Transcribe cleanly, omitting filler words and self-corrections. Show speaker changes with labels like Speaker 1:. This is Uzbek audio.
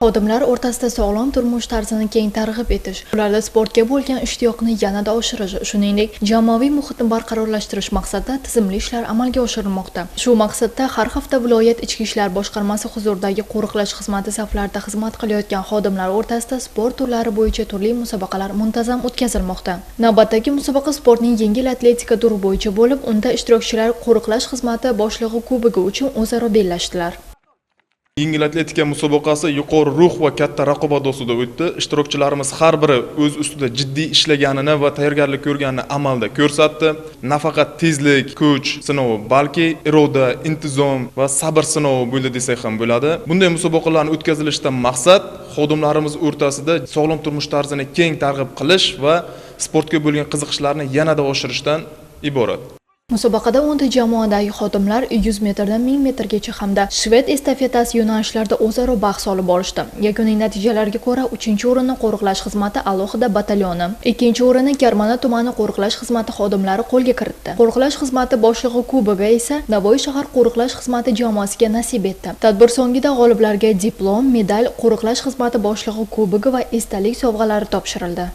Speaker 1: Xodimlar o'rtasida sog'lom turmush tarzini keng targ'ib etish, ularda sportga bo'lgan ishtiyoqni yanada oshirish, shuningdek, jamoaviy muhitni barqarorlashtirish maqsadida tizimli ishlar amalga oshirilmoqda. Shu maqsadda har hafta viloyat ichki ishlar boshqarmasi huzuridagi qo'riqlash xizmati saflarida xizmat qilayotgan xodimlar o'rtasida sport turlari bo'yicha turli musobaqalar muntazam o'tkazilmoqda. Navbatdagi musobaqa sportning yengil atletika turi bo'yicha bo'lib, unda ishtirokchilar qo'riqlash xizmati boshlig'i kubogi uchun o'zaro bellashdilar.
Speaker 2: Yengil atletika musobaqasi yuqori ruh va katta raqobat ostida o'tdi. Ishtirokchilarimiz har biri o'z ustida jiddiy ishlaganini va tayyorgarlik ko'rganini amalda ko'rsatdi. Nafaqat tezlik, kuch sinovi, balki iroda, intizom va sabr sinovi bo'ldi desak ham bo'ladi. Bunday musobaqalarni o'tkazilishdan maqsad xodimlarimiz o'rtasida sog'lom turmush tarzini keng targ'ib qilish va sportga bo'lgan qiziqishlarni yanada oshirishdan iborat.
Speaker 1: Musobaqada 10 jamoadagi xodimlar 100 metrdan 1000 metrgacha hamda shved estafetasi yo'nalishlarida o'zaro bahs olib borishdi. Yakuniy natijalarga ko'ra 3-o'rinni qo'riqlash xizmati alohida batalyoni, 2-o'rinni Karmana tumani qo'riqlash xizmati xodimlari qo'lga kiritdi. Qo'riqlash xizmati boshlig'i kubogi esa Navoiy shahar qo'riqlash xizmati jamoasiga nasib etdi. Tadbir so'ngida g'oliblarga diplom, medal, qo'riqlash xizmati boshlig'i kubogi va esdalik sovg'alari topshirildi.